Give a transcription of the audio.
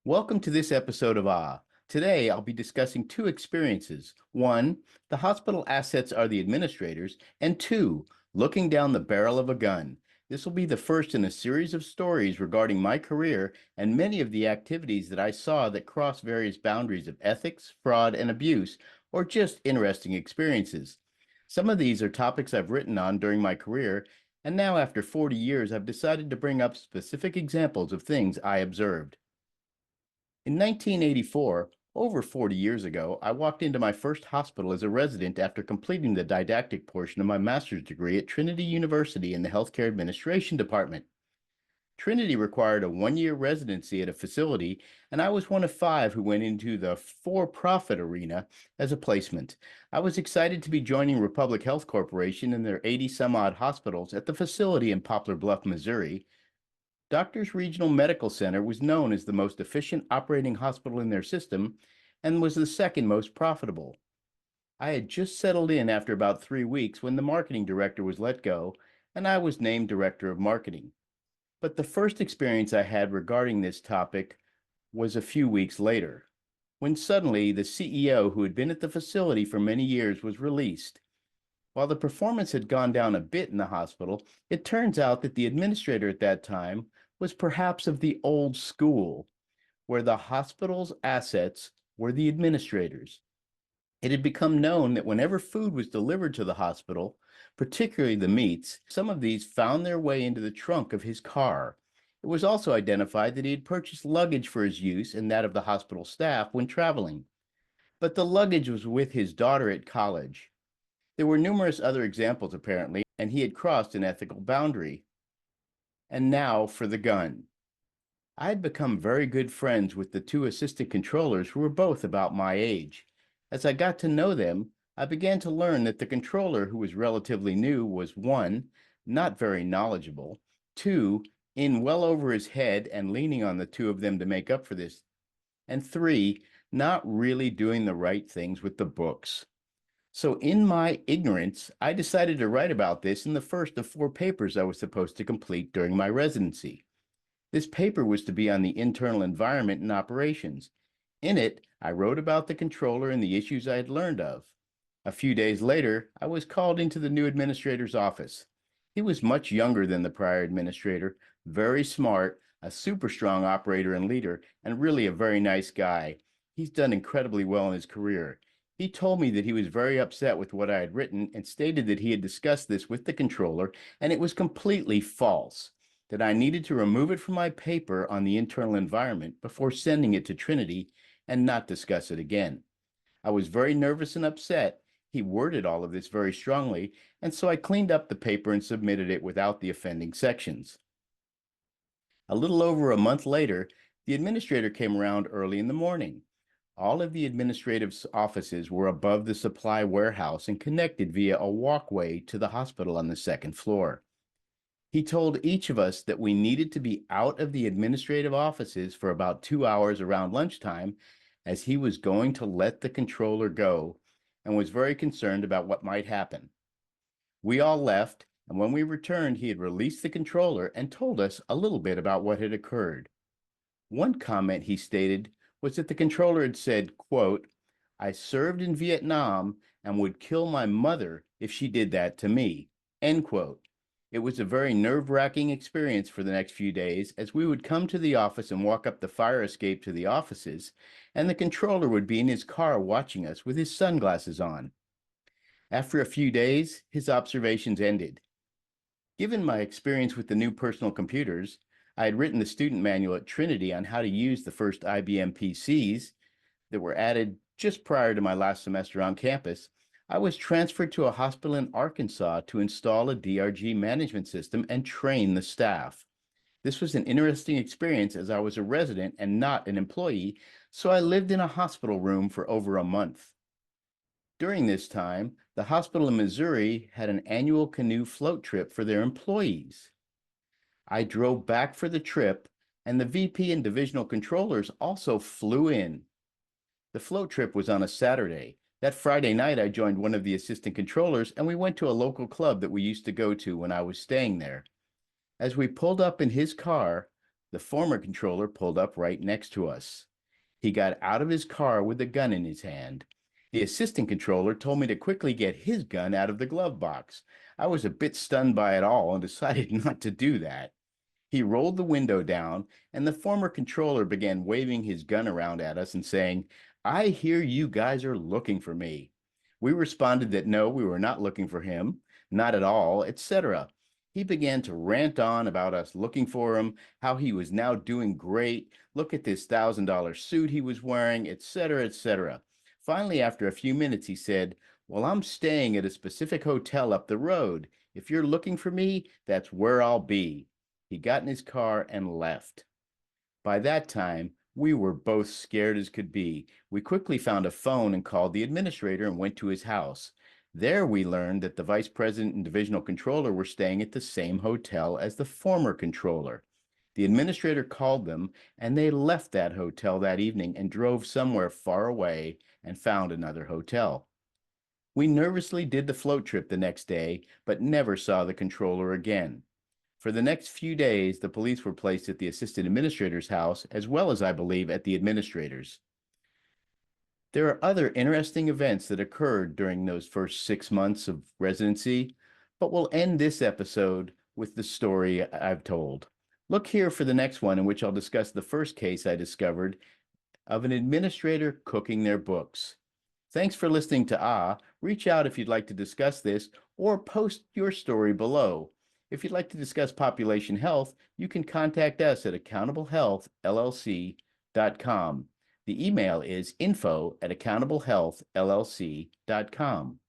Welcome to this episode of Today, I'll be discussing two experiences. One, the hospital assets are the administrators, and two, looking down the barrel of a gun. This will be the first in a series of stories regarding my career and many of the activities that I saw that cross various boundaries of ethics, fraud, and abuse, or just interesting experiences. Some of these are topics I've written on during my career, and now after 40 years, I've decided to bring up specific examples of things I observed. In 1984, over 40 years ago, I walked into my first hospital as a resident after completing the didactic portion of my master's degree at Trinity University in the Healthcare Administration Department. Trinity required a 1 year residency at a facility, and I was one of five who went into the for profit arena as a placement. I was excited to be joining Republic Health Corporation in their 80 some odd hospitals at the facility in Poplar Bluff, Missouri. Doctors Regional Medical Center was known as the most efficient operating hospital in their system and was the second most profitable. I had just settled in after about 3 weeks when the marketing director was let go, and I was named director of marketing. But the first experience I had regarding this topic was a few weeks later, when suddenly the CEO who had been at the facility for many years was released. While the performance had gone down a bit in the hospital, it turns out that the administrator at that time was perhaps of the old school, where the hospital's assets were the administrators. It had become known that whenever food was delivered to the hospital, particularly the meats, some of these found their way into the trunk of his car. It was also identified that he had purchased luggage for his use and that of the hospital staff when traveling. But the luggage was with his daughter at college. There were numerous other examples, apparently, and he had crossed an ethical boundary. And now for the gun. I had become very good friends with the two assistant controllers who were both about my age. As I got to know them, I began to learn that the controller, who was relatively new, was one, not very knowledgeable, two, in well over his head and leaning on the two of them to make up for this, and three, not really doing the right things with the books. So, in my ignorance, I decided to write about this in the first of four papers I was supposed to complete during my residency. This paper was to be on the internal environment and operations. In it, I wrote about the controller and the issues I had learned of. A few days later, I was called into the new administrator's office. He was much younger than the prior administrator, very smart, a super strong operator and leader, and really a very nice guy. He's done incredibly well in his career. He told me that he was very upset with what I had written and stated that he had discussed this with the controller and it was completely false, that I needed to remove it from my paper on the internal environment before sending it to Trinity and not discuss it again. I was very nervous and upset. He worded all of this very strongly, and so I cleaned up the paper and submitted it without the offending sections. A little over a month later, the administrator came around early in the morning. All of the administrative offices were above the supply warehouse and connected via a walkway to the hospital on the second floor. He told each of us that we needed to be out of the administrative offices for about 2 hours around lunchtime, as he was going to let the controller go and was very concerned about what might happen. We all left, and when we returned, he had released the controller and told us a little bit about what had occurred. One comment he stated was that the controller had said, quote, "I served in Vietnam and would kill my mother if she did that to me," end quote. It was a very nerve-wracking experience for the next few days, as we would come to the office and walk up the fire escape to the offices, and the controller would be in his car watching us with his sunglasses on. After a few days, his observations ended. Given my experience with the new personal computers, I had written the student manual at Trinity on how to use the first IBM PCs that were added just prior to my last semester on campus. I was transferred to a hospital in Arkansas to install a DRG management system and train the staff. This was an interesting experience as I was a resident and not an employee, so I lived in a hospital room for over a month. During this time, the hospital in Missouri had an annual canoe float trip for their employees. I drove back for the trip, and the VP and divisional controllers also flew in. The float trip was on a Saturday. That Friday night, I joined one of the assistant controllers, and we went to a local club that we used to go to when I was staying there. As we pulled up in his car, The former controller pulled up right next to us. He got out of his car with a gun in his hand. The assistant controller told me to quickly get his gun out of the glove box. I was a bit stunned by it all and decided not to do that. He rolled the window down, and the former controller began waving his gun around at us and saying, "I hear you guys are looking for me." We responded that no, we were not looking for him, not at all, etc. He began to rant on about us looking for him, how he was now doing great, look at this $1,000 suit he was wearing, etc., etc. Finally, after a few minutes, he said, "Well, I'm staying at a specific hotel up the road. If you're looking for me, that's where I'll be." He got in his car and left. By that time, we were both scared as could be. We quickly found a phone and called the administrator and went to his house. There we learned that the vice president and divisional controller were staying at the same hotel as the former controller. The administrator called them, and they left that hotel that evening and drove somewhere far away and found another hotel. We nervously did the float trip the next day, but never saw the controller again. For the next few days, the police were placed at the assistant administrator's house, as well as, I believe, at the administrator's. There are other interesting events that occurred during those first 6 months of residency, but we'll end this episode with the story I've told. Look here for the next one, in which I'll discuss the first case I discovered of an administrator cooking their books. Thanks for listening to Reach out if you'd like to discuss this, or post your story below. If you'd like to discuss population health, you can contact us at accountablehealthllc.com. The email is info@accountablehealthllc.com.